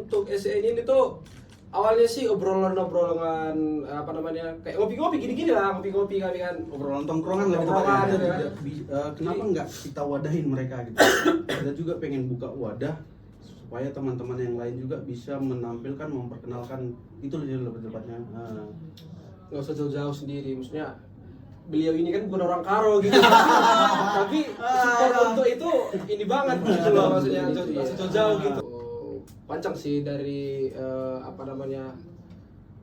untuk SN ini tuh awalnya sih obrolan-obrolan apa namanya kayak ngopi-ngopi gini-gini lah, ngopi-ngopi kami kan Obrolan tongkrongan lah gitu Tongkrongan, Pak, ya. gitu kan. Kenapa nggak kita wadahin mereka gitu? Kita juga pengen buka wadah supaya teman-teman yang lain juga bisa menampilkan, memperkenalkan itu lebih tepatnya. nggak usah jauh-jauh sendiri, maksudnya beliau ini kan bukan orang Karo gitu tapi support untuk itu ini banget gitu loh, maksudnya jauh-jauh gitu. Panjang sih dari apa namanya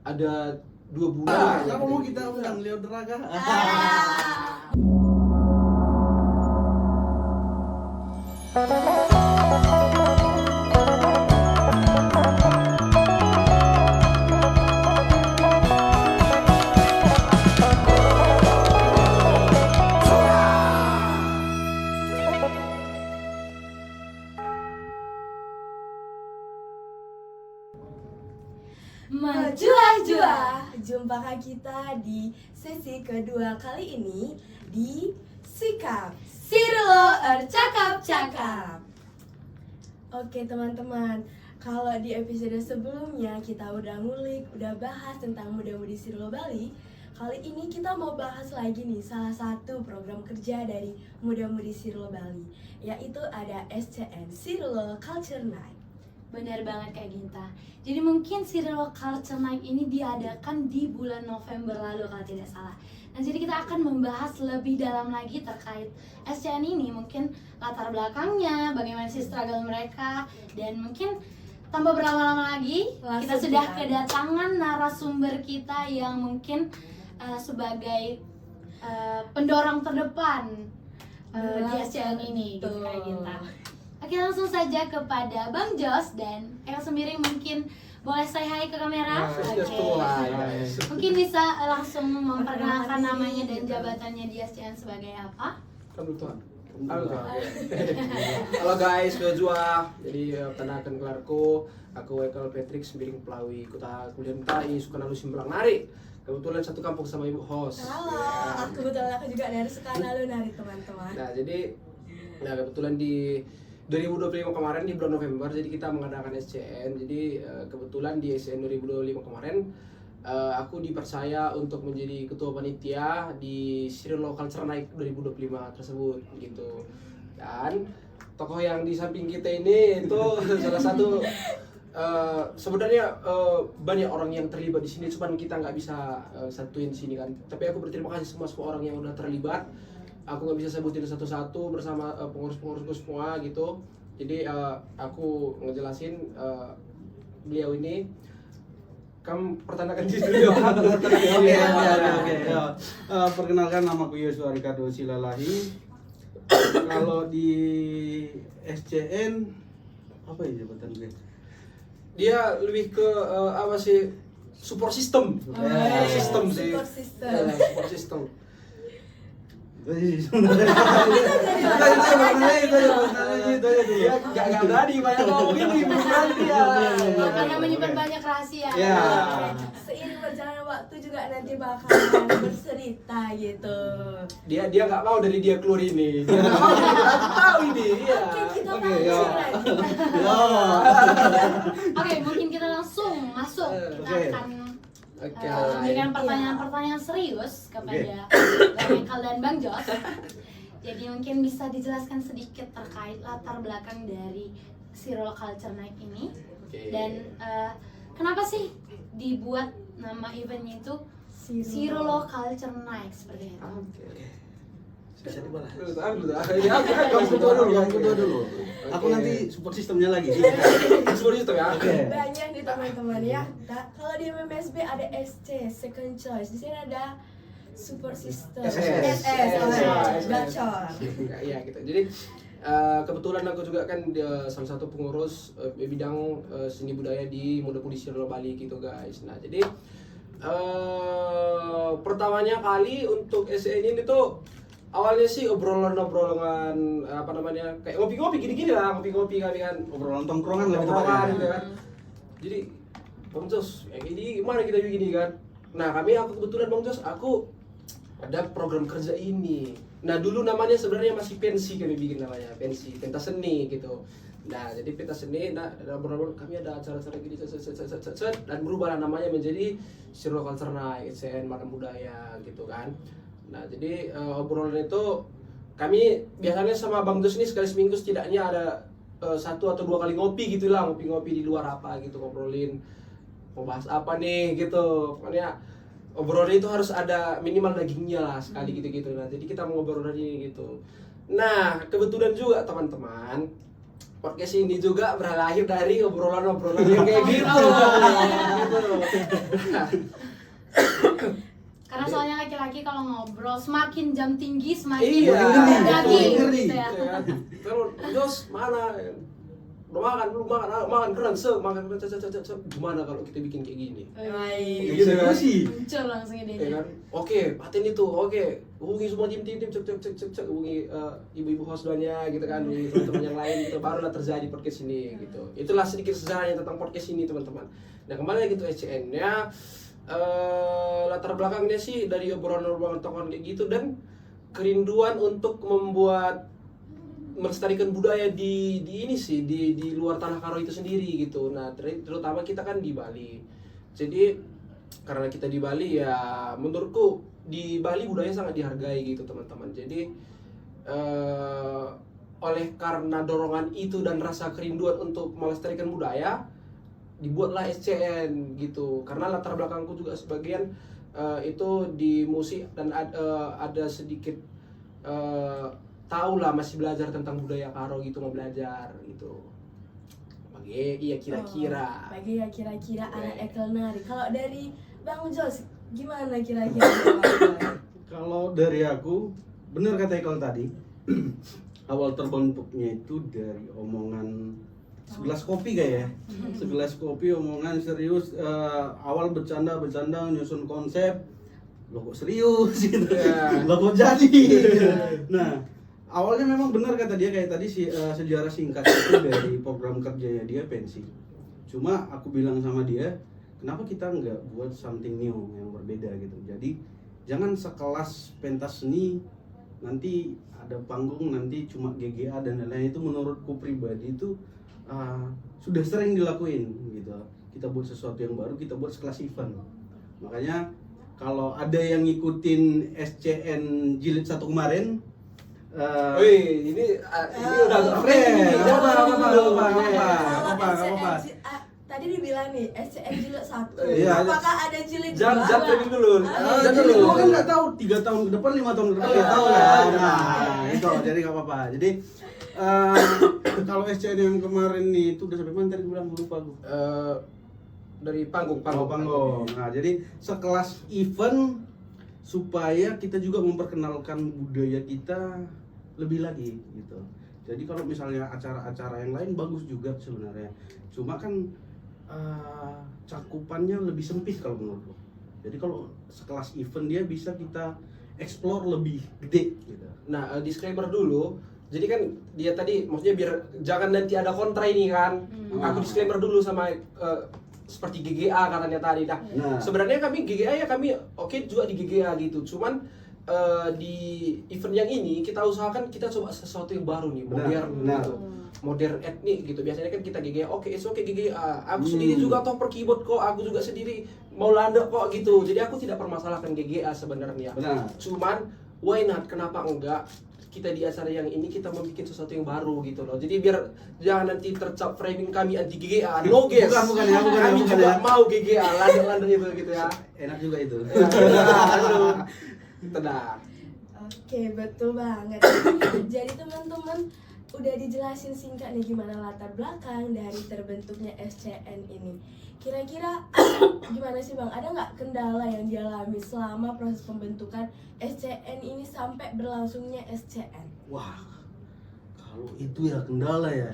ada 2 bulan. Siapa mau kita undang Leo Draga? Menjuah-juah, jumpakah kita di sesi kedua kali ini di Sikap Sirlo Cakap-Cakap. Oke teman-teman, kalau di episode sebelumnya kita udah ngulik, udah bahas tentang muda-mudi Sirlo Bali. Kali ini kita mau bahas lagi nih salah satu program kerja dari muda-mudi Sirlo Bali, yaitu ada SCN Sirlo Culture Night. Benar banget Kak Ginta. Jadi mungkin Sirlo Culture Night ini diadakan di bulan November lalu kalau tidak salah. Nah jadi kita akan membahas lebih dalam lagi terkait SCN ini, mungkin latar belakangnya, bagaimana sih struggle mereka, dan mungkin tanpa berlama-lama lagi kita sudah kedatangan narasumber kita yang mungkin sebagai pendorong terdepan di SCN ini gitu Kak Ginta. Oke, langsung saja kepada Bang Jos dan El sendiri mungkin boleh say hi ke kamera. Oke. Mungkin bisa langsung memperkenalkan namanya dan jabatannya di SCN sebagai apa? Halo guys, Jua. Jadi perkenalkan kelarku, aku Ekel Patrick Sembiring Pelawi Kota Kulian Tari Sukanalu Simbelang Nari. Kebetulan satu kampung sama ibu host. Halo, aku juga dari Sukanalu Nari teman-teman. Nah jadi, kebetulan di 2025 kemarin di bulan November, jadi kita mengadakan SCN. Jadi kebetulan di SCN 2025 kemarin aku dipercaya untuk menjadi ketua panitia di Sirlo Culture Night 2025 tersebut gitu. Dan tokoh yang di samping kita ini itu salah satu sebenarnya banyak orang yang terlibat di sini, cuman kita nggak bisa satuin di sini kan. Tapi aku berterima kasih semua orang yang udah terlibat. Aku nggak bisa sebutin satu-satu bersama pengurus-pengurusku semua gitu. Jadi aku ngejelasin beliau ini. Kamu pertanakan diri dulu. Oke. Perkenalkan, namaku Yosua Ricardo Silalahi. Kalau di SCN apa ya jabatan gue? Dia lebih ke apa sih? Support system. Sistem sih. Support system. Itu aja. Gak berani banyak ngomong ini, berani ya. Karena menyimpan banyak rahasia. Ya. Seiring berjalannya waktu juga nanti bakalan bercerita gitu. Dia nggak mau dari dia keluar ini. Dia nggak mau dari aku tahu ini. Iya. Oke, kita Oke, langsung ya. lagi. Oke, mungkin kita langsung masuk. Kita Oke. akan Oke. memberikan pertanyaan-pertanyaan serius kepada Bang Ekel dan Bang Jos. Jadi mungkin bisa dijelaskan sedikit terkait latar belakang dari Sirlo Culture Night ini. Oke. Dan kenapa sih dibuat nama eventnya itu Sirlo Culture Night seperti itu? Bisa dibahas. Kamu ketua dulu. Aku nanti support sistemnya lagi. Seperti itu ya. Oke. Banyak nih teman-teman ya. Kalau di MMSB ada SC Second Choice, di sini ada Support System, SS, Gacor. Iya gitu. Jadi kebetulan aku juga kan salah satu pengurus bidang seni budaya di Muda-Mudi Sirlo Bali gitu guys. Nah jadi pertamanya kali untuk SN ini tuh awalnya sih obrolan-obrolan apa namanya kayak ngopi-ngopi gini-gini lah, ngopi-ngopi kami kan Obrolan tongkrongan lah gitu Pak, tongkrongan ya. gitu kan. Jadi Bang Jos, ini gimana kita begini kan? Nah aku kebetulan Bang Jos, aku ada program kerja ini. Nah dulu namanya sebenarnya masih pensi, kami bikin namanya pensi, pentas seni gitu. Nah, jadi pentas seni, kami ada acara-acara gini, dan berubahlah namanya menjadi Cirelo Culture Night, SCN Malam Budaya gitu kan. Nah, jadi obrolan itu kami biasanya sama Bang Dus ini sekali seminggu setidaknya ada 1 atau 2 kali ngopi gitulah, ngopi-ngopi di luar apa gitu, ngobrolin mau bahas apa nih gitu. Pokoknya obrolan itu harus ada minimal dagingnya lah sekali gitu-gitu. Nah, jadi kita mau ngobrol ini gitu. Nah, kebetulan juga teman-teman, podcast ini juga berlahir dari obrolan-obrolan yang kayak gitu. Gitu. Karena soalnya laki-laki kalau ngobrol semakin jam tinggi semakin Iya, daging ngeri. gitu ya. Kalau Jos mana? Belum makan, makan keren, makan gimana kalau kita bikin kayak gini? Baik. Eksekusi. Muncul langsung Ya idenya. kan? Oke, paten itu, oke. Hubungi semua tim, cek, hubungi ibu-ibu hostnya gitu kan, hubungi teman-teman yang lain gitu, barulah terjadi podcast ini gitu. Itulah sedikit sejarahnya tentang podcast ini teman-teman. Nah kembali lagi gitu SCN-nya, latar belakangnya sih dari obrolan-obrolan tokoh kayak gitu dan kerinduan untuk membuat melestarikan budaya di ini sih di luar tanah Karo itu sendiri gitu. Nah terutama kita kan di Bali, jadi karena kita di Bali ya menurutku di Bali budaya sangat dihargai gitu teman-teman. Jadi oleh karena dorongan itu dan rasa kerinduan untuk melestarikan budaya, dibuatlah SCN gitu. Karena latar belakangku juga sebagian itu di musik dan ada sedikit tahu lah, masih belajar tentang budaya Karo gitu, mau belajar gitu. Iya kira-kira. Bagi ya kira-kira anak Ekel Nari. Kalau dari Bang Jos, gimana kira-kira? Kalau dari aku, bener kata Iqbal tadi, awal terbentuknya itu dari omongan segelas kopi kayak ya. Segelas kopi, omongan serius, awal bercanda nyusun konsep, loh kok serius gitu, loh kok jadi. Nah, awalnya memang benar kata dia kayak tadi sejarah singkat itu dari program kerjanya dia pensi. Cuma aku bilang sama dia, kenapa kita nggak buat something new yang berbeda gitu. Jadi jangan sekelas pentas seni nanti ada panggung nanti cuma GGA dan lain-lain. Itu menurutku pribadi itu sudah sering dilakuin gitu. Kita buat sesuatu yang baru, kita buat sekelas event. Makanya kalau ada yang ngikutin SCN jilid 1 kemarin, Wih, ini udah keren. Apa? Tadi dibilang nih SCN jilid 1. Iya. Apakah ada jilid 2? Jangan training dulu. Jadi gua kan nggak tahu 3 tahun ke depan, 5 tahun ke depan nggak tahu kan. Nah, itu jadi nggak apa-apa. Jadi kalau SCN yang kemarin nih itu udah sampai mana tadi gua bilang, lupa gua. Dari panggung. Nah, jadi sekelas event supaya kita juga memperkenalkan budaya kita lebih lagi gitu. Jadi kalau misalnya acara-acara yang lain bagus juga sebenarnya. Cuma kan cakupannya lebih sempit kalau menurutku. Jadi kalau sekelas event dia bisa kita explore lebih gede gitu. Nah, disclaimer dulu. Jadi kan dia tadi maksudnya biar jangan nanti ada kontra ini kan. Aku disclaimer dulu sama seperti GGA katanya tadi. Nah, sebenarnya kami GGA ya kami oke juga di GGA gitu. Cuman di event yang ini kita usahakan kita coba sesuatu yang baru nih, modern gitu. Modern etnik gitu. Biasanya kan kita GGA, oke GGA. Aku sendiri juga toh per keyboard kok, aku juga sendiri mau landa kok gitu. Jadi aku tidak permasalahkan GGA sebenarnya. Cuman why not? Kenapa enggak? Kita di acara yang ini kita membuat sesuatu yang baru gitu loh. Jadi biar jangan nanti tercap framing kami anti GGA. No guys. Bukan kami juga mau GGA, landa itu gitu ya. Enak juga itu. Tenang. Oke, betul banget. Jadi teman-teman udah dijelasin singkat nih gimana latar belakang dari terbentuknya SCN ini. Kira-kira gimana sih Bang? Ada nggak kendala yang dialami selama proses pembentukan SCN ini sampai berlangsungnya SCN? Wah, kalau itu ya kendala ya.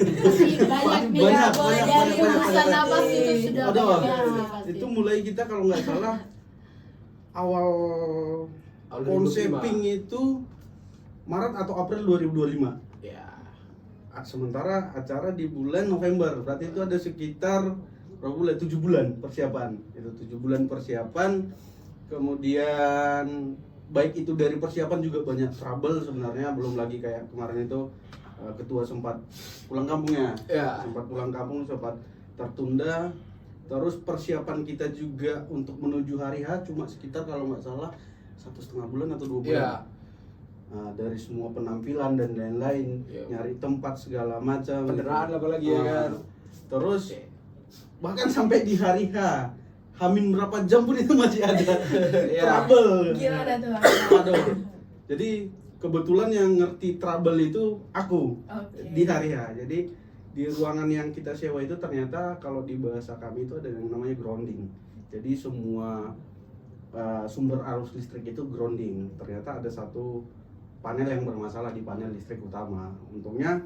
Masih banyak nih ya, mulai dari urusan napas itu sudah Ada, banyak pasti. itu mulai kita kalau nggak salah awal 2025. konseping itu Maret atau April 2025. Ya. Sementara acara di bulan November, berarti itu ada sekitar berapa bulan? 7 bulan persiapan. Itu 7 bulan persiapan. Kemudian baik itu dari persiapan juga banyak trouble sebenarnya, belum lagi kayak kemarin itu ketua sempat pulang kampungnya. Ya. Sempat pulang kampung, sempat tertunda. Terus persiapan kita juga untuk menuju hari H cuma sekitar kalau nggak salah 1,5 bulan atau 2 bulan. Iya. Nah, dari semua penampilan dan lain-lain, Iya. nyari tempat segala macam. Penderaan apalagi ya kan. Terus Oke. bahkan sampai di hari H, hamin berapa jam pun itu masih ada Iya. trouble. Gimana tuh? Aduh. Jadi kebetulan yang ngerti trouble itu aku Oke. di hari H. Jadi di ruangan yang kita sewa itu ternyata kalau di bahasa kami itu ada yang namanya grounding. Jadi semua sumber arus listrik itu grounding. Ternyata ada satu panel yang bermasalah di panel listrik utama. Untungnya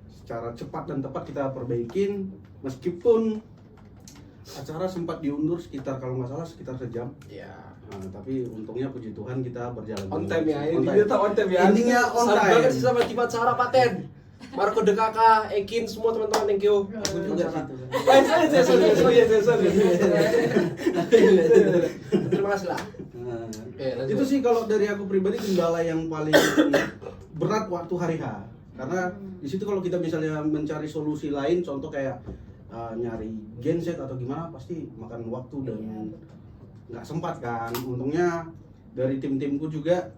secara cepat dan tepat kita perbaikin, meskipun acara sempat diundur sekitar kalau nggak salah sekitar sejam. Ya. Nah, tapi untungnya puji Tuhan kita berjalan On time ya. On Ini time. kita on time ya. Intinya on Salut time. banget sih sama tim acara Paten. Marco De Kakak, Ekin, semua teman-teman, thank you. Aku juga situ. Terima kasih lah. Nah, lanjut. itu sih kalau dari aku pribadi kendala yang paling berat waktu hari H. Karena di situ kalau kita misalnya mencari solusi lain, contoh kayak nyari genset atau gimana, pasti makan waktu dan nggak sempat kan. Untungnya dari tim-timku juga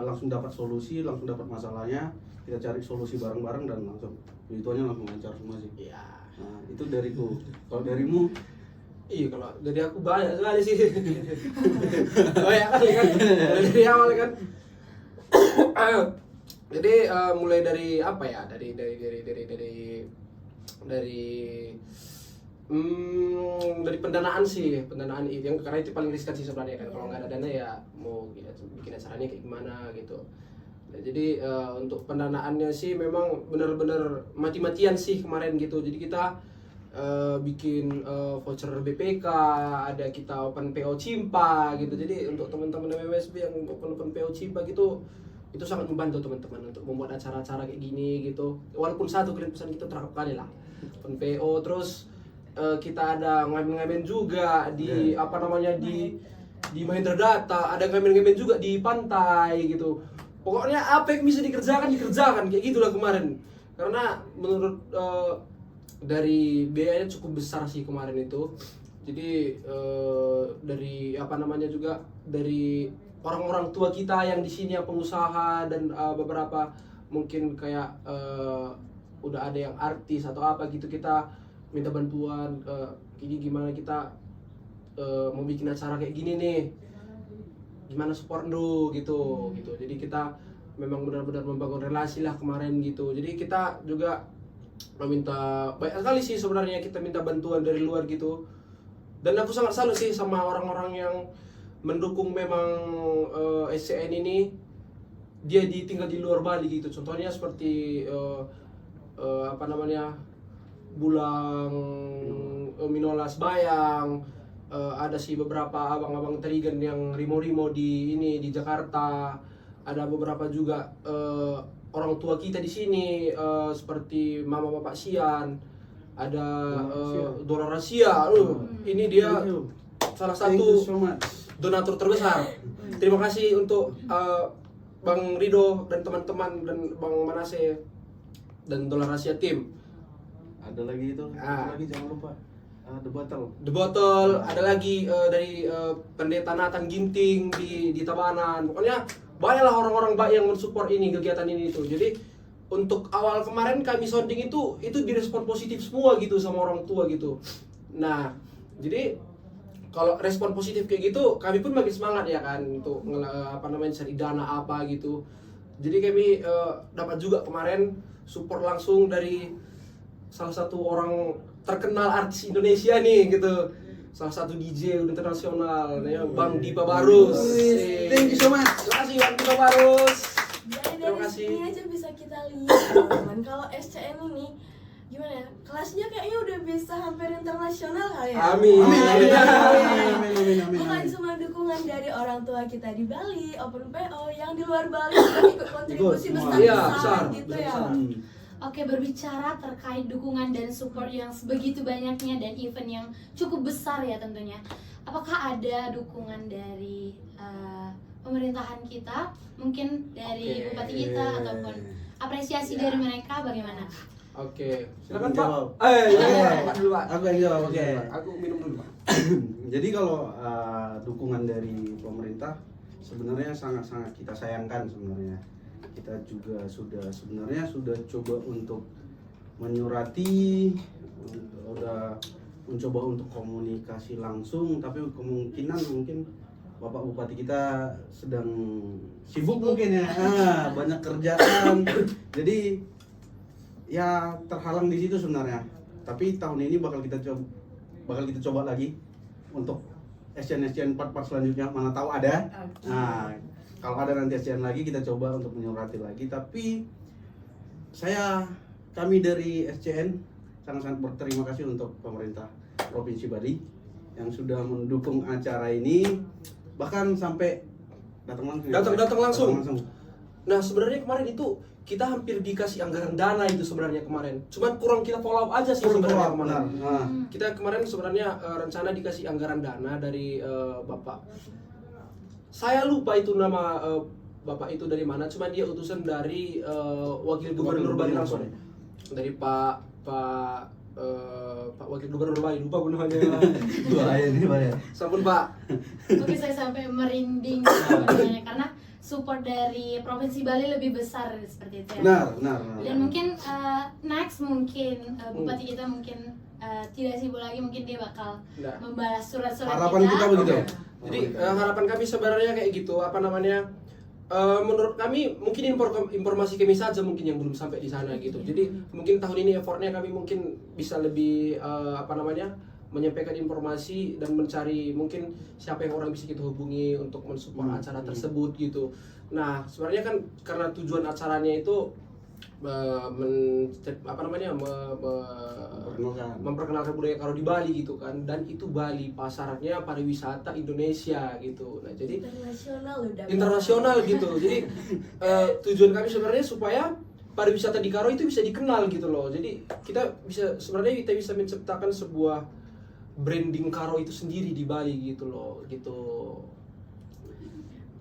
langsung dapat solusi, langsung dapat masalahnya. Kita cari solusi bareng-bareng dan langsung begitu aja langsung lancar semua sih. Iya. Nah, itu dariku. Kalau darimu, Iya, kalau dari aku banyak sekali sih. Banyak kali kan. Dari awal kan. Jadi mulai dari apa ya? Dari pendanaan sih, pendanaan itu yang karena itu paling riskan sih sebenarnya kan. Kalau nggak ada dana ya mau bikin acaranya kayak gimana gitu. Nah, jadi untuk pendanaannya sih memang benar-benar mati-matian sih kemarin gitu. Jadi kita bikin voucher BPK, ada kita open PO Cimpa gitu. Jadi untuk teman-teman MMSB yang open PO Cimpa gitu, itu sangat membantu teman-teman untuk membuat acara-acara kayak gini gitu. Walaupun satu kirim pesan kita terangkap kali lah open PO. Terus kita ada ngamen-ngamen juga di apa namanya di Mahendra Data, ada ngamen-ngamen juga di pantai gitu. Pokoknya apa yang bisa dikerjakan kayak gitulah kemarin. Karena menurut dari biayanya cukup besar sih kemarin itu. Jadi dari apa namanya juga dari orang-orang tua kita yang di sini yang pengusaha dan beberapa mungkin kayak udah ada yang artis atau apa gitu, kita minta bantuan ini gimana kita mau bikin acara kayak gini nih, gimana support dulu gitu. Jadi kita memang benar-benar membangun relasi lah kemarin gitu. Jadi kita juga meminta banyak sekali sih sebenarnya, kita minta bantuan dari luar gitu. Dan aku sangat salut sih sama orang-orang yang mendukung memang SCN ini, dia tinggal di luar Bali gitu. Contohnya seperti apa namanya Bulang, Minolas Bayang, ada sih beberapa abang-abang Terigen yang rimo-rimo di Jakarta. Ada beberapa juga orang tua kita di sini seperti Mama Bapak Sian, ada Dora Rasia. Ini dia salah satu donatur terbesar. Terima kasih untuk Bang Rido dan teman-teman dan Bang Manase dan Dora Rasia tim. ada lagi itu, ada lagi jangan lupa The Bottle. The Bottle, ada lagi dari Pendeta Nathan Ginting di Tabanan. Pokoknya banyaklah orang-orang baik yang mensupport ini, kegiatan ini itu. Jadi untuk awal kemarin kami sounding itu direspon positif semua gitu sama orang tua gitu. Nah, jadi kalau respon positif kayak gitu, kami pun makin semangat ya kan untuk apa namanya cari dana apa gitu. Jadi kami dapat juga kemarin support langsung dari salah satu orang terkenal artis Indonesia nih gitu. Salah satu DJ internasional, namanya Bang Dipa Barus. Thank you so much. Terima kasih Bang Dipa Barus. Dari Terima kasih. sini aja bisa kita lihat teman-teman, kalau SCN ini gimana ya, kelasnya kayaknya udah bisa hampir internasional kali ya. Amin. Bukan cuma dukungan dari orang tua kita di Bali, Open PO, yang di luar Bali juga ikut kontribusi Ikut semua. Iya, besar-besar besar, gitu besar. ya. Oke, berbicara terkait dukungan dan support yang sebegitu banyaknya dan event yang cukup besar ya tentunya. Apakah ada dukungan dari pemerintahan kita, mungkin dari Oke. bupati kita ataupun apresiasi dari mereka bagaimana? Oke, Silakan, silakan Pak. jawab. Pak dulu Pak. Aku yang jawab, oke. Aku minum dulu Pak. Jadi kalau dukungan dari pemerintah sebenarnya sangat-sangat kita sayangkan sebenarnya. Kita juga sebenarnya sudah coba untuk menyurati, udah mencoba untuk komunikasi langsung, tapi kemungkinan mungkin Bapak Bupati kita sedang sibuk mungkin ya, banyak kerjaan. Jadi ya terhalang di situ sebenarnya. Tapi tahun ini bakal kita coba lagi untuk SCN part selanjutnya, mana tahu ada. Nah, kalau ada nanti SCN lagi kita coba untuk menyurati lagi. Tapi kami dari SCN sangat-sangat berterima kasih untuk pemerintah Provinsi Bali yang sudah mendukung acara ini, bahkan sampai Datang langsung. Nah sebenarnya kemarin itu kita hampir dikasih anggaran dana itu sebenarnya kemarin. Cuman kurang kita follow up aja sih sebenarnya kemarin. Nah, Kita kemarin sebenarnya rencana dikasih anggaran dana dari Bapak. Saya lupa itu nama Bapak itu dari mana. Cuman dia utusan dari Wakil Gubernur Bali langsung. Dari Pak Wakil Gubernur Bali, lupa gue namanya. bahaya nih bahaya. Sampun Pak. Oke, saya sampai merinding sebenarnya karena support dari Provinsi Bali lebih besar seperti itu ya. Benar. Dan mungkin next mungkin Bupati kita mungkin tidak sibuk lagi, mungkin dia bakal Nah. membalas surat-surat Harapan kita begitu. Jadi harapan kami sebenarnya kayak gitu, apa namanya? Menurut kami mungkin informasi kami saja mungkin yang belum sampai di sana gitu. Jadi mungkin tahun ini effortnya kami mungkin bisa lebih apa namanya? Menyampaikan informasi dan mencari mungkin siapa yang orang bisa kita hubungi untuk mensupport acara tersebut gitu. Nah sebenarnya kan karena tujuan acaranya itu memperkenalkan budaya Karo di Bali gitu kan, dan itu Bali pasarnya pariwisata Indonesia gitu. Nah jadi internasional gitu. Jadi tujuan kami sebenarnya supaya pariwisata di Karo itu bisa dikenal gitu loh. Jadi kita bisa menciptakan sebuah branding Karo itu sendiri di Bali gitu loh gitu.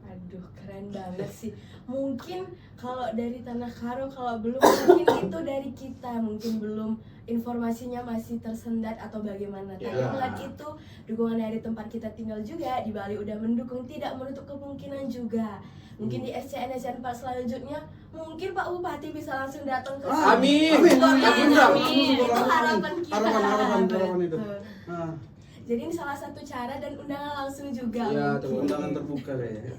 Aduh, keren banget sih. Mungkin kalau dari Tanah Karo, kalau belum mungkin itu dari kita, mungkin belum informasinya masih tersendat atau bagaimana. Tapi melihat itu dukungan dari tempat kita tinggal juga di Bali udah mendukung, tidak menutup kemungkinan juga. Mungkin di SCN Part selanjutnya mungkin Pak Bupati bisa langsung datang ke sini. Amin. Itu harapan kita. Harapan itu. Jadi ini salah satu cara dan undangan langsung juga. Iya, mungkin. Undangan terbuka kayaknya.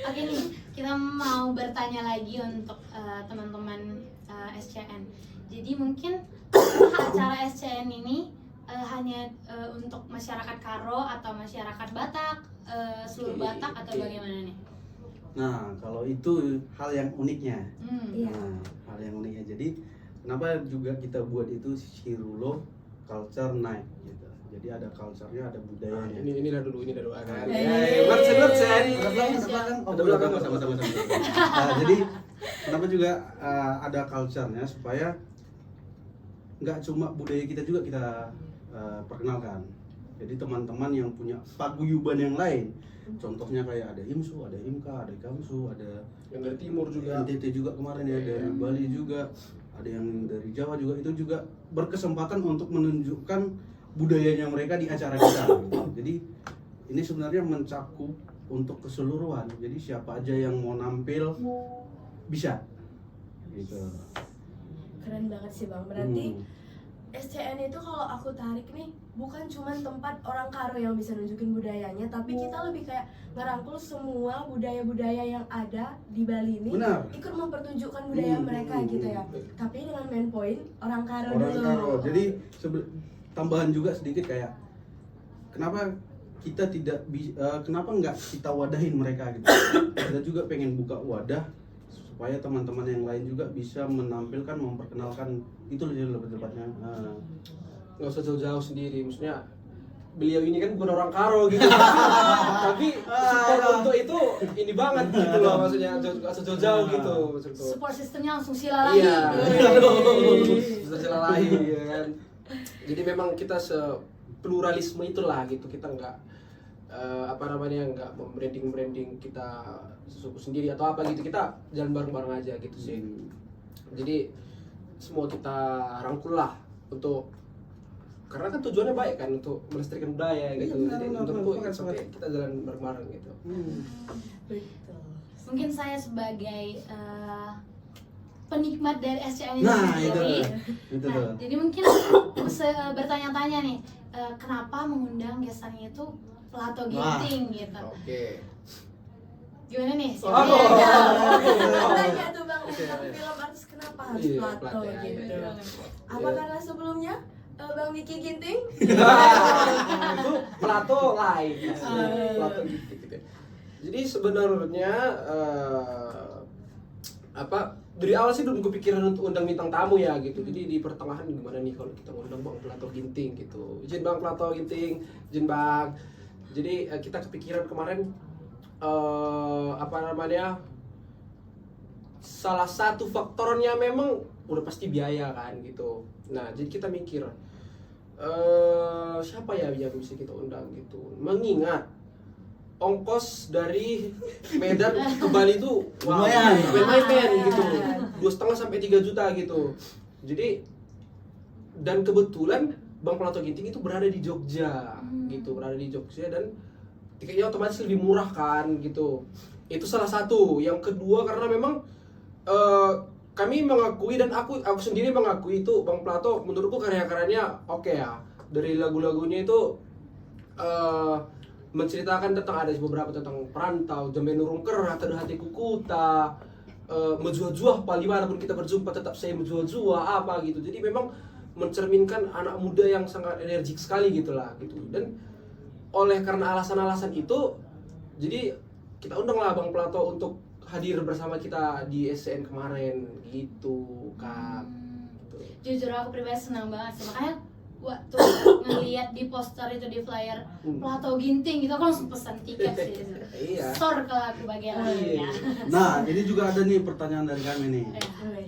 Oke nih, kita mau bertanya lagi untuk teman-teman SCN. Jadi mungkin acara SCN ini hanya untuk masyarakat Karo atau masyarakat Batak, seluruh Batak atau bagaimana nih? Nah, kalau itu hal yang uniknya. Iya. Nah, hal yang uniknya. Jadi, kenapa juga kita buat itu Sirulo Culture Night gitu. Jadi ada culture-nya, ada budayanya. Ini dah dulu kan. Mersen. Ada belakang sama-sama. Jadi kenapa juga ada culture-nya supaya nggak cuma budaya kita juga kita perkenalkan. Jadi teman-teman yang punya paguyuban yang lain, contohnya kayak ada IMSU, ada IMKA, ada IKAMSU, ada yang dari timur juga. NTT juga kemarin ya, dari Bali juga, ada yang dari Jawa juga, itu juga berkesempatan untuk menunjukkan budayanya mereka di acara kita. Jadi ini sebenarnya mencakup untuk keseluruhan. Jadi siapa aja yang mau nampil bisa. Gitu. Keren banget sih Bang. Berarti SCN itu kalau aku tarik nih bukan cuma tempat orang Karo yang bisa nunjukin budayanya, tapi kita lebih kayak ngerangkul semua budaya-budaya yang ada di Bali ini. Benar. Ikut mempertunjukkan budaya mereka gitu ya. Tapi dengan main point orang Karo Orang dulu. Karo. Jadi tambahan juga sedikit kayak kenapa kita kenapa nggak kita wadahin mereka gitu. Kita juga pengen buka wadah supaya teman-teman yang lain juga bisa menampilkan, memperkenalkan, itu lebih tepatnya. Nggak usah jauh-jauh sendiri, maksudnya beliau ini kan bukan orang Karo gitu. Tapi support untuk itu ini banget gitu loh, maksudnya nggak usah jauh-jauh gitu maksudku. Support sistemnya langsung sila lagi. Iya. Bisa sila lagi ya kan. Jadi memang kita pluralisme itulah gitu, kita nggak apa namanya nggak branding kita suku sendiri atau apa gitu, kita jalan bareng-bareng aja gitu sih. Jadi semua kita rangkul lah untuk, karena kan tujuannya baik kan untuk melestarikan budaya gitu. Iya, Jadi benar, menurutku benar, sampai kita jalan bareng-bareng gitu. Betul. Mungkin saya sebagai penikmat dari SCN ini Nah, sendiri. itu Nah, tuh. jadi mungkin bertanya-tanya nih, kenapa mengundang gesannya itu Plato Ginting gitu. Oke. Gimana nih? Oh, Siapa yang jawab? Tanya tuh Bang tentang film artis kenapa harus Iya, Plato Plato, ya, gitu. iya. Apa karena sebelumnya Bang Diki Ginting? Itu Plato lain. Plato gitu. Jadi sebenarnya apa dari awal sih belum kepikiran untuk undang bintang tamu ya gitu. Jadi di pertengahan gimana nih kalau kita undang Bang Plato Ginting gitu. Izin Bang Plato Ginting, izin Bang. Jadi kita kepikiran kemarin apa namanya, salah satu faktornya memang udah pasti biaya kan gitu. Nah jadi kita mikir siapa ya yang bisa kita undang gitu, mengingat ongkos dari Medan ke Bali itu Lumayan. main-main gitu, 2,5 sampai 3 juta gitu. Jadi dan kebetulan Bang Plato Ginting itu berada di Jogja gitu, berada di Jogja dan tiketnya otomatis lebih murah kan gitu. Itu salah satu. Yang kedua karena memang kami mengakui dan aku sendiri mengakui itu Bang Plato menurutku karya-karyanya oke ya. Dari lagu-lagunya itu menceritakan tentang, ada beberapa tentang perantau, Jambe Nurung Kerah, Teduh Hatiku Kuta, Menjual-juah, dimanapun kita berjumpa tetap saya menjual-juah apa gitu. Jadi memang mencerminkan anak muda yang sangat energik sekali gitulah gitu. Dan oleh karena alasan-alasan itu, jadi kita undang lah Bang Plato untuk hadir bersama kita di SCN kemarin gitu Kak. Jujur aku pribadi senang banget sih, makanya waktu ngeliat di poster itu di flyer Plato Ginting gitu, aku langsung pesan tiket sih. Iya. Sor ke aku bagian lainnya. Nah, ini juga ada nih pertanyaan dari kami nih.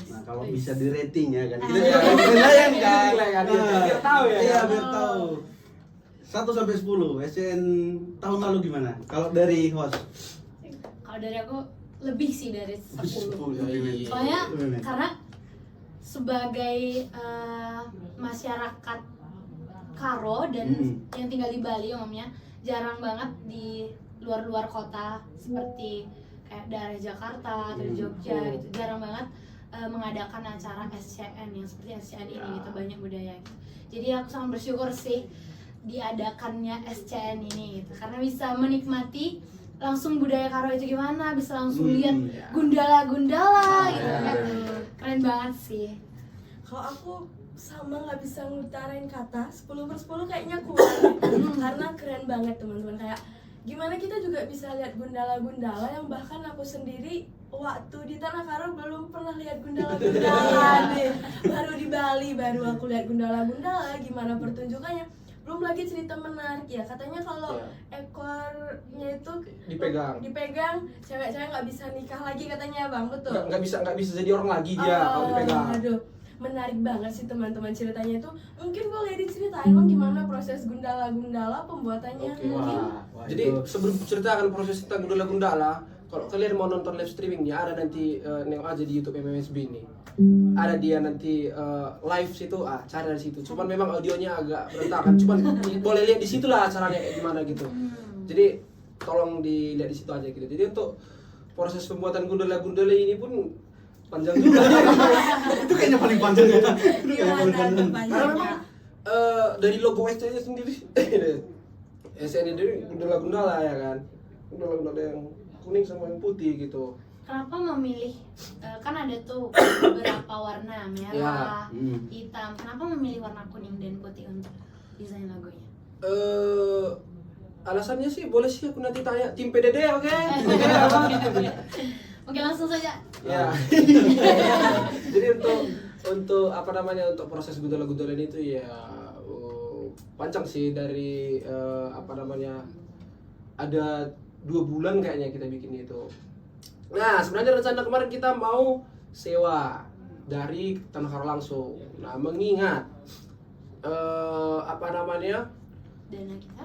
Nah, kalau bisa di rating ya kan. Kita Iya. penilaian kan. Penilaian kan, biar tahu ya. Iya, biar tahu. 1 sampai 10, SCN tahun lalu gimana? Kalau dari host? Kalau dari aku lebih sih dari 10. Iya. Soalnya karena sebagai masyarakat Karo dan yang tinggal di Bali umumnya jarang banget di luar-luar kota seperti kayak daerah Jakarta atau Jogja gitu, jarang banget mengadakan acara SCN yang seperti SCN ini gitu, banyak budaya gitu. Jadi aku sangat bersyukur sih diadakannya SCN ini gitu, karena bisa menikmati langsung budaya Karo itu gimana, bisa langsung lihat gundala-gundala gitu kan. Keren banget sih. Kalau aku sama nggak bisa ngutarain kata 10/10 kayaknya kurang karena keren banget teman-teman. Kayak gimana kita juga bisa lihat gundala-gundala yang bahkan aku sendiri waktu di Tanah Karo belum pernah lihat gundala-gundala nih. Baru di Bali baru aku lihat gundala-gundala, gimana pertunjukannya. Belum lagi cerita menarik ya, katanya kalau ekornya itu dipegang cewek-cewek nggak bisa nikah lagi katanya Bang, betul? Nggak bisa jadi orang lagi dia kalau dipegang. Aduh, menarik banget sih teman-teman ceritanya itu. Mungkin boleh diceritain Bang gimana proses gundala-gundala pembuatannya? Oke, Mungkin Jadi sebelum ceritakan proses tentang gundala-gundala, kalau kalian mau nonton live streamingnya ada nanti nengok aja di YouTube MMSB ini. Ada dia nanti live situ, cari dari situ. Cuman memang audionya agak berantakan. Cuman boleh lihat di situ lah acaranya kayak gimana gitu. Jadi tolong dilihat di situ aja gitu. Jadi untuk proses pembuatan gundala-gundala ini pun panjang juga. Itu kayaknya paling panjang ya. Karena memang dari logo SCN sendiri, SCN ini gundala-gundala ya kan, gundala-gundala yang kuning sama yang putih gitu. Kenapa memilih, kan ada tuh beberapa warna, merah, hitam. Kenapa memilih warna kuning dan putih untuk desain logonya? Alasannya sih boleh sih aku nanti tanya tim PDD, oke? Oke, langsung saja. Ya. Jadi untuk apa namanya, untuk proses gundala-gundala itu ya panjang sih, dari apa namanya, ada 2 bulan kayaknya kita bikin itu. Nah sebenarnya rencana kemarin kita mau sewa dari Tanah Karo langsung. Nah mengingat apa namanya, Dana kita?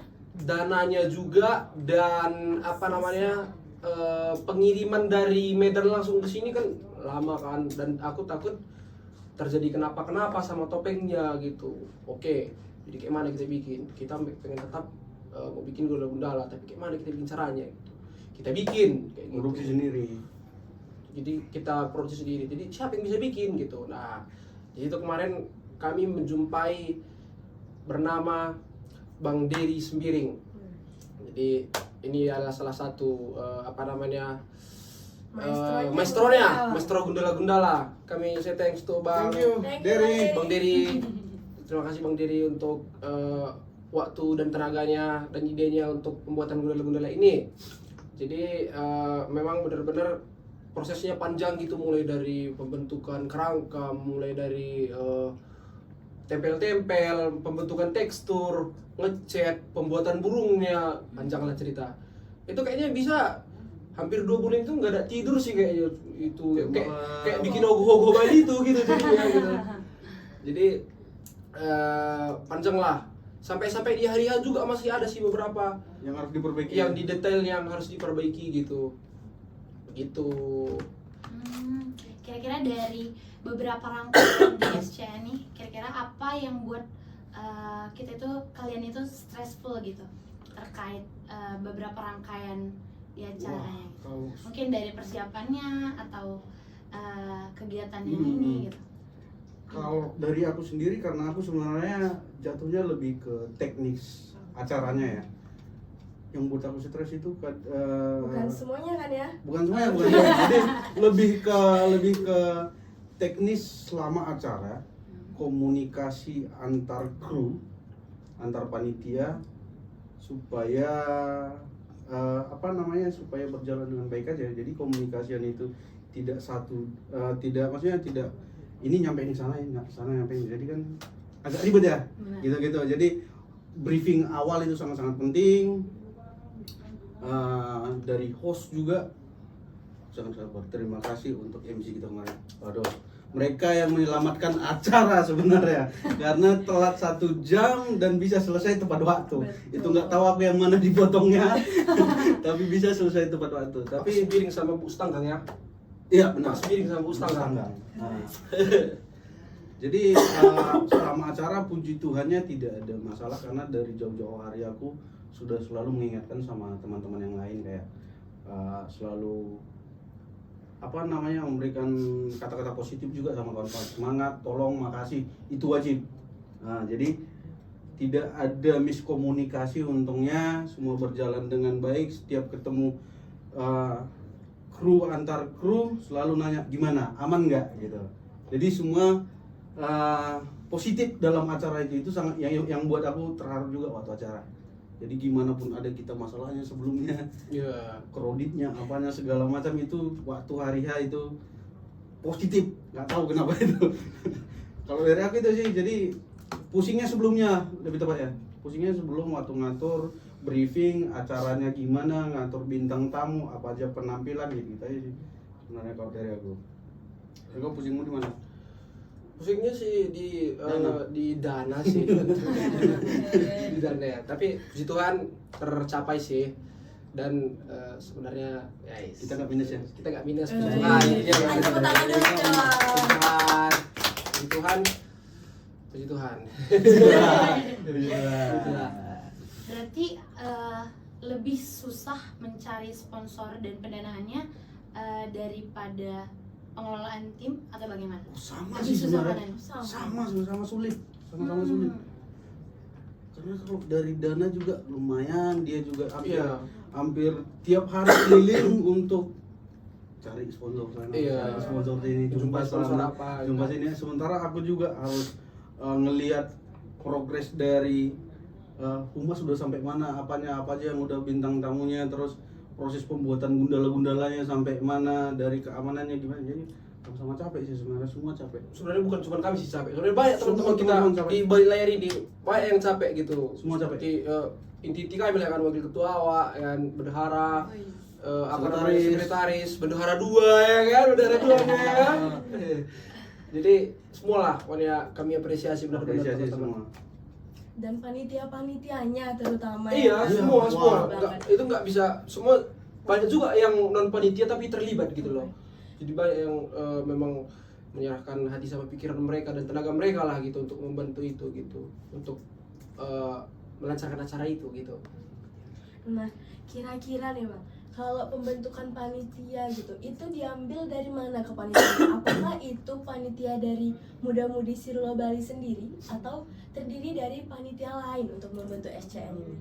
dananya juga dan apa namanya pengiriman dari Medan langsung ke sini kan lama kan, dan aku takut terjadi kenapa-kenapa sama topengnya gitu. Oke, jadi kayak mana kita bikin? Kita pengen tetap mau bikin gundala, tapi kayak mana kita bikin caranya gitu. Kita bikin kayak gitu. Produksi sendiri. Jadi kita produksi sendiri. Jadi siapa yang bisa bikin gitu. Nah, jadi itu kemarin kami menjumpai bernama Bang Dery Sembiring. Jadi ini adalah salah satu maestro gundala-gundala. Saya thanks to Bang Thank you, Dery. Bang Dery. Terima kasih Bang Dery untuk waktu dan tenaganya dan idenya untuk pembuatan gundala-gundala ini. Jadi memang benar-benar prosesnya panjang gitu, mulai dari pembentukan kerangka, mulai dari tempel-tempel, pembentukan tekstur, ngecat, pembuatan burungnya, panjang lah cerita. Itu kayaknya bisa hampir 2 bulan itu nggak ada tidur sih kayaknya itu, kayak bikin ogoh-ogoh Bali itu gitu jadinya gitu. Jadi panjang lah, sampai di hari H juga masih ada sih beberapa Yang harus diperbaiki. yang di detail yang harus diperbaiki gitu, begitu. Kira-kira dari beberapa rangkaian di SCN nih, kira-kira apa yang buat kalian itu stressful gitu terkait beberapa rangkaian di acaranya gitu. Mungkin dari persiapannya atau kegiatannya ini gitu. Kalau dari aku sendiri, karena aku sebenarnya jatuhnya lebih ke teknis acaranya ya. Yang buat aku stres itu Bukan semuanya kan ya? bukan semuanya, jadi lebih ke teknis selama acara, komunikasi antar kru, antar panitia, supaya supaya berjalan dengan baik aja. Jadi komunikasian itu tidak ini nyampe di sana, nyampe ini. Jadi kan agak ribet ya. Benar. Gitu. Jadi briefing awal itu sangat-sangat penting. Dari host juga sangat berterima kasih untuk MC kita kemarin. Waduh, mereka yang menyelamatkan acara sebenarnya, karena telat 1 jam dan bisa selesai tepat waktu. Betul. Itu nggak tahu aku yang mana dipotongnya, tapi bisa selesai tepat waktu. Tapi Tapi piring sama Bu Stang kan ya? iya benar. Piring sama Bu Stang kan? Nah. Jadi selama acara puji Tuhannya tidak ada masalah, karena dari jauh-jauh hari aku sudah selalu mengingatkan sama teman-teman yang lain, kayak selalu memberikan kata-kata positif juga sama kawan-kawan. Semangat, tolong, makasih, itu wajib. Nah, jadi tidak ada miskomunikasi, untungnya semua berjalan dengan baik. Setiap ketemu kru antar kru selalu nanya gimana, aman nggak gitu. Jadi semua positif dalam acara itu sangat yang buat aku terharu juga waktu acara. Jadi gimana pun ada kita masalahnya sebelumnya, Iya. kreditnya, apanya segala macam, itu waktu hari H itu positif, nggak tahu kenapa itu. Kalau dari aku itu sih, jadi pusingnya sebelumnya, lebih tepat ya, pusingnya sebelum waktu ngatur briefing acaranya gimana, ngatur bintang tamu, apa aja penampilan gitu aja sih sebenarnya kalau dari aku. Kau pusingmu di mana? Pusingnya sih di dana sih. Di dana ya. Tapi puji Tuhan tercapai sih. Dan sebenarnya guys, Kita nggak minus ya? Kita nggak minus, puji Tuhan. Ini yang Tepuk tangan dulu dong. Puji Tuhan. Puji Tuhan. Berarti lebih susah mencari sponsor dan pendanaannya daripada pengelolaan tim atau bagaimana? Sama Lebih sih susah sebenarnya. mana? Sama-sama sulit. Sama-sama sulit. Karena kalau dari dana juga lumayan, dia juga hampir tiap hari keliling untuk cari sponsor sana, Iya. cari sponsor sini, jumpa sponsor sana, apa, jumpa gitu. sini. Sementara aku juga harus ngelihat progres dari humas sudah sampai mana, apa aja yang udah bintang tamunya, terus proses pembuatan gundala-gundalanya sampai mana, dari keamanannya gimana. Jadi sama-sama capek sih sebenarnya, semua capek. Sebenarnya bukan cuma kami sih capek. Sebenarnya banyak Semua teman-teman kita teman-teman capek. di balik layar ini banyak yang capek gitu. Semua capek. Seperti inti kami lah kan, wakil ketua awak, kan bendahara, sekretaris, bendahara 2 ya kan, bendahara 2 ya kan. Jadi semua lah, pokoknya kami apresiasi benar-benar Apresiasi teman-teman. semua. Dan panitia-panitianya terutama Iya, ya. semua Wah, semua. banget. Itu nggak bisa semua, banyak juga yang non panitia tapi terlibat gitu loh. Jadi banyak yang memang menyerahkan hati sama pikiran mereka dan tenaga mereka lah gitu untuk membantu itu gitu, untuk melancarkan acara itu gitu. Nah, kira-kira nih Bang, kalau pembentukan panitia gitu, itu diambil dari mana ke panitia? Apakah itu panitia dari muda-mudi Sirlo Bali sendiri atau terdiri dari panitia lain untuk membentuk SCN ini?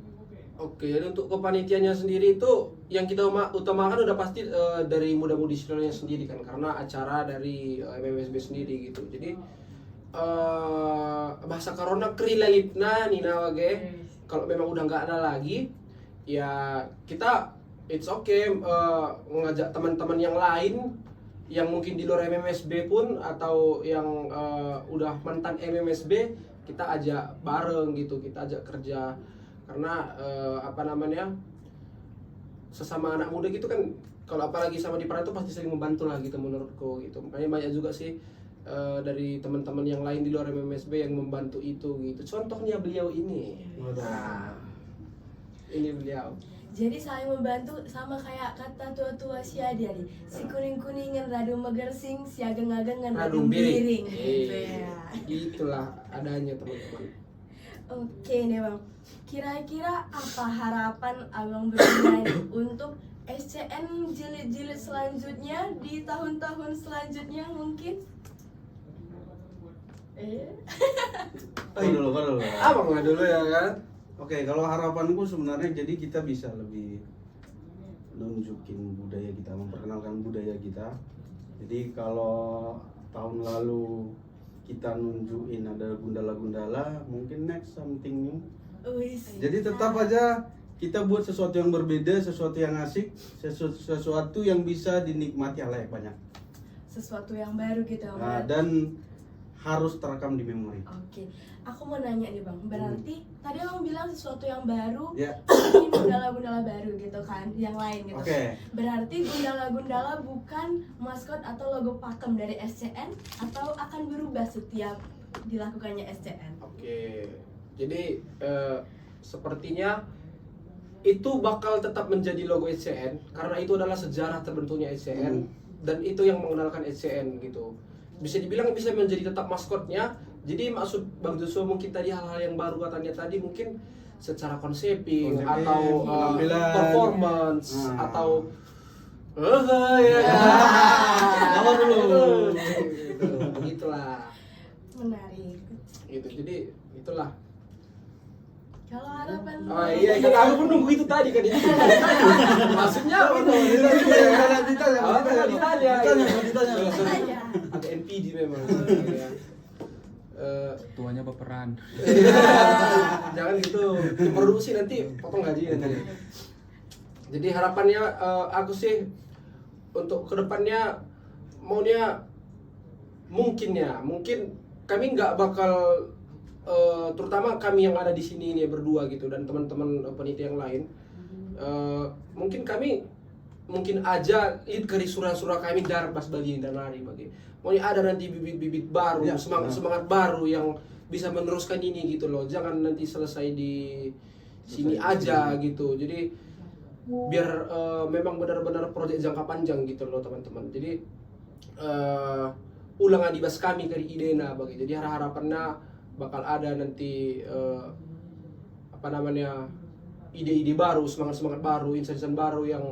Oke, jadi untuk kepanitianya sendiri itu yang kita utamakan udah pasti dari muda-mudi Sirlo-nya sendiri kan, karena acara dari MMSB sendiri gitu. Jadi bahasa corona krilalipna nina wage. Kalau memang udah nggak ada lagi, ya kita it's okay mengajak teman-teman yang lain yang mungkin di luar MMSB pun atau yang udah mantan MMSB, kita ajak bareng gitu, kita ajak kerja, karena apa namanya, sesama anak muda gitu kan, kalau apalagi sama di Parang itu pasti saling membantu lah gitu menurutku gitu. Makanya banyak juga sih dari teman-teman yang lain di luar MMSB yang membantu itu gitu. Contohnya beliau ini. Nah, ini beliau. Jadi saling membantu, sama kayak kata tua-tua siadia nih, si kuning-kuningan radu megersing, si ageng-agengan radu biring. Gitu ya. Itulah adanya teman-teman. Oke nih Bang, kira-kira apa harapan Abang berdua nih untuk SCN jilid-jilid selanjutnya di tahun-tahun selanjutnya mungkin? Dulu. Abang lah dulu ya kan. Oke, kalau harapanku sebenarnya jadi kita bisa lebih nunjukin budaya kita, memperkenalkan budaya kita. Jadi kalau tahun lalu kita nunjukin ada gundala-gundala, mungkin next something new. Jadi tetap aja kita buat sesuatu yang berbeda, sesuatu yang asik, sesuatu yang bisa dinikmati halayak banyak. Sesuatu yang baru gitu ya, Nah, Bang. dan harus terekam di memori. Oke, aku mau nanya nih Bang, berarti tadi Abang bilang sesuatu yang baru, Ya. ini gundala-gundala baru gitu kan, yang lain gitu. Oke. Berarti gundala-gundala bukan maskot atau logo pakem dari SCN atau akan berubah setiap dilakukannya SCN? Oke. Jadi sepertinya itu bakal tetap menjadi logo SCN karena itu adalah sejarah terbentuknya SCN dan itu yang mengenalkan SCN gitu. Bisa dibilang bisa menjadi tetap maskotnya. Jadi maksud Bang Joshua mungkin tadi hal-hal yang baru katanya tadi mungkin secara konseping atau penampilan, performance atau ya. Apa dulu? Gitulah. Menarik. Gitu. Jadi itulah. Kalau harapan Oh iya, kan aku pun nunggu itu tadi kan. Maksudnya apa tuh? Ditanya. Agak NPD memang. Iya. Tuanya baperan. Jangan gitu. Produksi nanti potong gaji nanti. Jadi harapannya aku sih untuk kedepannya maunya mungkin kami nggak bakal terutama kami yang ada di sini ini berdua gitu dan teman-teman penitia yang lain mungkin aja lead ke surah-surah kami Darbas Bali dan lari bagi maunya ada nanti bibit-bibit baru Ya, semangat baru yang bisa meneruskan ini gitu loh, jangan nanti selesai di sini aja gitu. Jadi biar memang benar-benar proyek jangka panjang gitu loh teman-teman. Jadi ulang adibas kami dari idena bagi, jadi harapannya bakal ada nanti apa namanya ide-ide baru, semangat baru, insan-insan baru yang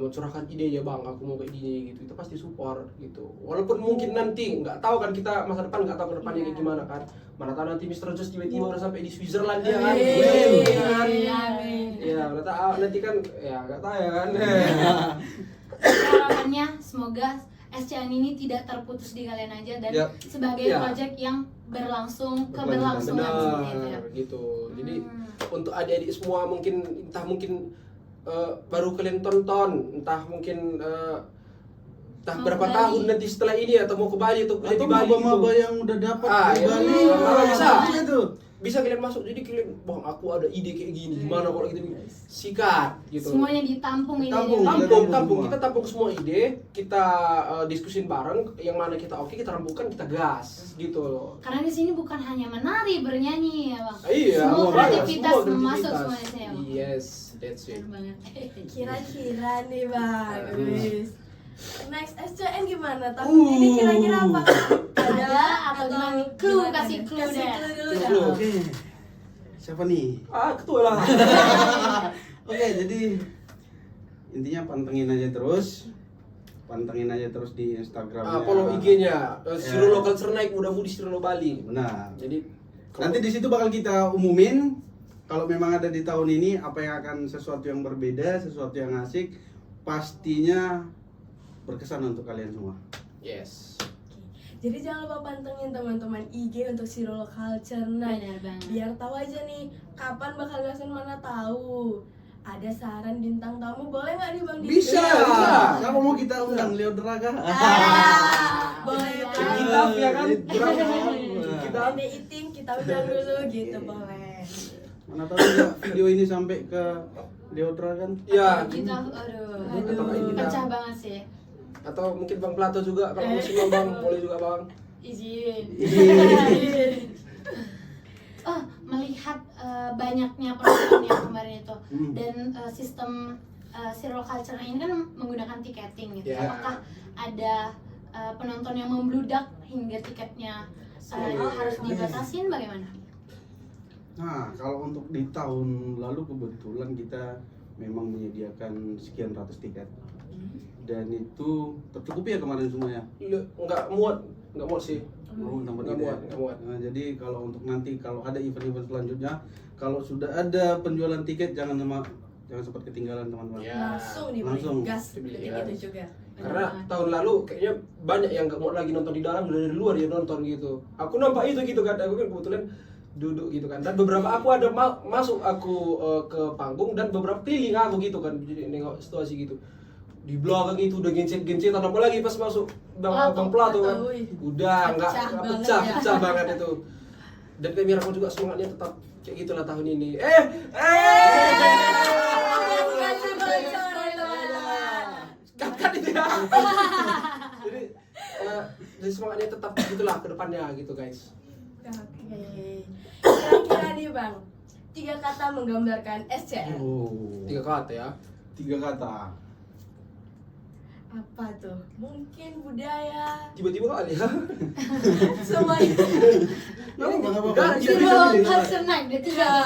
mencurahkan ide ya Bang, aku mau kayak gini gitu, kita pasti support gitu. Walaupun mungkin nanti nggak tahu kan, kita masa depan nggak tahu ke depannya kayak gimana kan, mana tahu nanti Mr. Josh tiba-tiba udah sampai di Switzerland dia kan. Ya nggak tahu nanti kan, ya nggak tahu ya kan. Harapannya semoga SCN ini tidak terputus di kalian aja dan Ya. sebagai Ya. project yang berlangsung Berkelanjutan. keberlangsungan seperti itu ya. Benar gitu. Jadi untuk adik-adik semua mungkin baru kalian tonton, entah mungkin entah Mau berapa ke tahun Bali. nanti setelah ini atau mau ke Bali atau kuliah Atau di Bali maba-maba gitu. yang udah dapat Ah, di iya. Bali. Maba bisa. Itu. bisa kalian masuk, jadi kalian bang aku ada ide kayak gini, gimana kalau gitu, sikat gitu. Semuanya ditampung ini. Tampung, kita tampung semua ide, kita diskusin bareng, yang mana kita oke, kita rampungkan, kita gas gitu loh. Karena di sini bukan hanya menari, bernyanyi ya bang. Iya, semua banget, kreativitas semua masuk semuanya sini ya bang. Yes, that's it. Benar banget. Kira-kira nih bang, wis. Next SCN gimana? Tahun ini kira-kira apa? Ada atau gimana? Clue, kasih clue Kasih deh. clue dulu Kasih dah. clue. Oke. Siapa nih? Ketua lah. Oke, jadi intinya pantengin aja terus di Instagramnya. Follow IG-nya, Siro Lokal Cernaik, mudah di Siro Bali. Benar. Jadi Nanti di situ bakal kita umumin kalau memang ada di tahun ini apa yang akan sesuatu yang berbeda, sesuatu yang asik, pastinya berkesan untuk kalian semua. yes. Jadi jangan lupa pantengin teman-teman IG untuk Siro Culture Night. Benar banget. Biar tahu aja nih kapan bakal ngelakuin, mana tahu. Ada saran bintang tamu boleh nggak nih Bang Didi? Bisa. Kalau mau kita undang Leo Draga. Boleh Cek banget. kita ya kan? Kita ada eating, kita undang dulu gitu boleh. Mana tahu ya video ini sampai ke Leo Draga kan? Ya, Kita, aduh, Kita- pecah banget sih. atau mungkin Bang Plato juga kalau mau semua Bang, boleh juga Bang. Izin. Iya. Oh, melihat banyaknya penonton yang kemarin itu dan sistem Siro Culture ini kan menggunakan tiketing gitu. Ya. Apakah ada penonton yang membludak hingga tiketnya harus dibatasin bagaimana? Nah, kalau untuk di tahun lalu kebetulan kita memang menyediakan sekian ratus tiket. Dan itu tercukupi ya kemarin semua ya. Nggak muat sih. Mau tambah Nggak tiket. muat, nggak muat. Nah, jadi kalau untuk nanti kalau ada event-event selanjutnya, kalau sudah ada penjualan tiket jangan sempat ketinggalan teman-teman. Ya. Langsung dibeli Langsung. gas Dibeli kayak gas. gitu juga. Karena tahun lalu kayaknya banyak yang nggak mau lagi nonton di dalam, udah dari luar dia nonton gitu. Aku nampak itu gitu kan, aku kan kebetulan duduk gitu kan. Dan beberapa aku ada masuk aku ke panggung dan beberapa keliling aku gitu kan, jadi nengok situasi gitu. Di belakang itu udah gencet-gencetan, apalagi pas masuk Bang Plato kan. udah nggak pecah banget itu. Dan biar aku juga semangatnya tetap kayak gitulah tahun ini. Kasih bocoran teman-teman. Kat itu ya. Jadi semangatnya tetap gitulah ke depannya gitu guys. Oke. Kira-kira nih Bang, 3 kata menggambarkan SCN. Oh. 3 kata ya. 3 kata. Apa tuh? Mungkin budaya. Tiba-tiba kali ya. Semuanya. Enggak, Siro Culture Night dia tidak.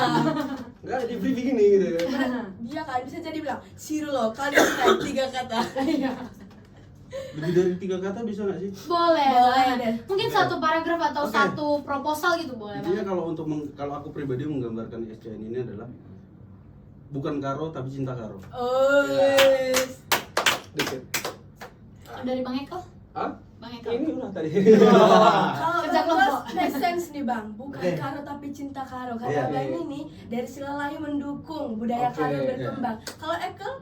enggak ada di briefing ini gitu ya. Dia kan bisa jadi bilang Siro Culture Night 3 kata. Lebih dari 3 kata bisa nggak sih? Boleh. Boleh deh. Mungkin satu paragraf atau Oke. satu proposal gitu boleh Intinya banget. kalau aku pribadi menggambarkan SCN ini adalah bukan karo tapi cinta karo. Oh, yes. Dikit. Dari Bang Eko? Hah? Bang Eko. Ini udah tadi. Kalau Kerja kelompok. make sense nih Bang, bukan Oke. karo tapi cinta karo. Iya, Karena Bang iya. ini dari Silalahi mendukung budaya Oke, karo iya. berkembang. Kalau Ekel?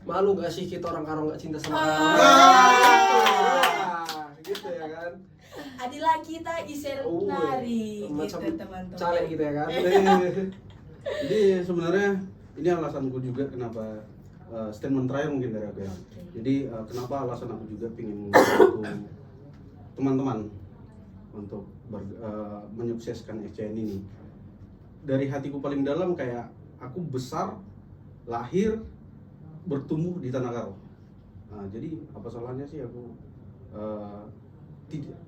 Malu gak sih kita orang Karo gak cinta sama Ah. Karo? Gitu ya kan. Adilah kita isen nari Macam gitu teman-teman. caleg gitu ya kan. Jadi sebenarnya ini alasanku juga kenapa statement terakhir mungkin dari aku ya. Jadi kenapa alasan aku juga ingin membantu teman-teman untuk menyukseskan SCN ini. Dari hatiku paling dalam kayak aku besar, lahir, bertumbuh di Tanah Karo. Nah, jadi apa salahnya sih aku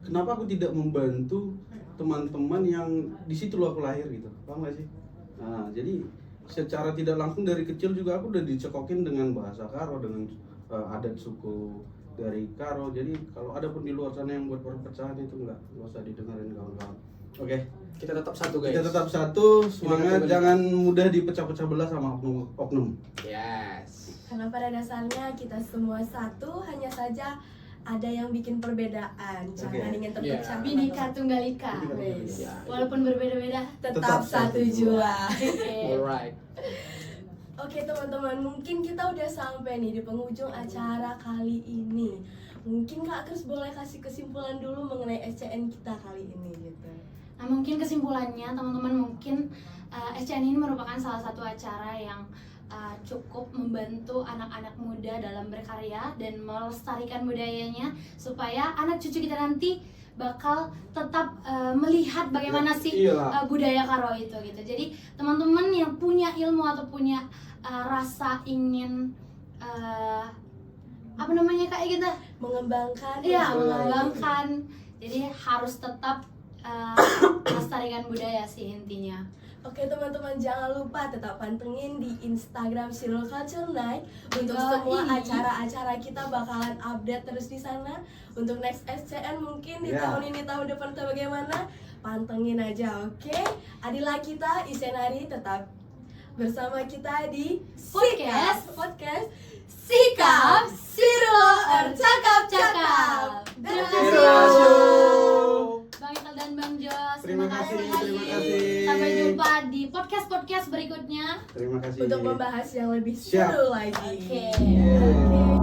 kenapa aku tidak membantu teman-teman yang di situ loh aku lahir gitu, paham gak sih? Nah, jadi secara tidak langsung dari kecil juga aku udah dicekokin dengan bahasa Karo, dengan adat suku dari Karo. Jadi kalau ada pun di luar sana yang buat perpecahan itu nggak usah didengarin kawan-kawan. Oke, Kita tetap satu guys. kita tetap satu, semangat, Kita jangan mudah dipecah-pecah belah sama oknum. Yes. Karena pada dasarnya kita semua satu, hanya saja ada yang bikin perbedaan. Jangan Oke. ingin terpecah. Bineka Tunggal Ika. Bineka Tunggal Ika. Ya. Walaupun berbeda-beda. Tetap satu jua. Alright. Oke teman-teman, mungkin kita udah sampai nih di penghujung acara kali ini. Mungkin Kak Kris boleh kasih kesimpulan dulu mengenai SCN kita kali ini gitu. Nah mungkin kesimpulannya teman-teman mungkin SCN ini merupakan salah satu acara yang cukup membantu anak-anak muda dalam berkarya dan melestarikan budayanya supaya anak cucu kita nanti bakal tetap melihat bagaimana sih Iya. budaya Karo itu gitu. Jadi teman-teman yang punya ilmu atau punya rasa ingin apa namanya kayak gitu, Mengembangkan. iya Betul. mengembangkan. Jadi harus tetap melestarikan budaya sih intinya. Oke teman-teman, jangan lupa tetap pantengin di Instagram Cirelo Culture Night untuk Yoi. semua acara-acara kita bakalan update terus di sana. Untuk next SCN mungkin di Ya. tahun ini, tahun depan atau bagaimana, pantengin aja, oke? Adilah kita Isenari tetap bersama kita di podcast Sikap Cirelo Cakap-Cakap. Terima Cirelo kasih Show. Bang Iqbal dan Bang Jos. Terima kasih, terima kasih. Sampai jumpa di podcast berikutnya. Terima kasih. Untuk membahas yang lebih Siap. seru lagi. Oke. Oke.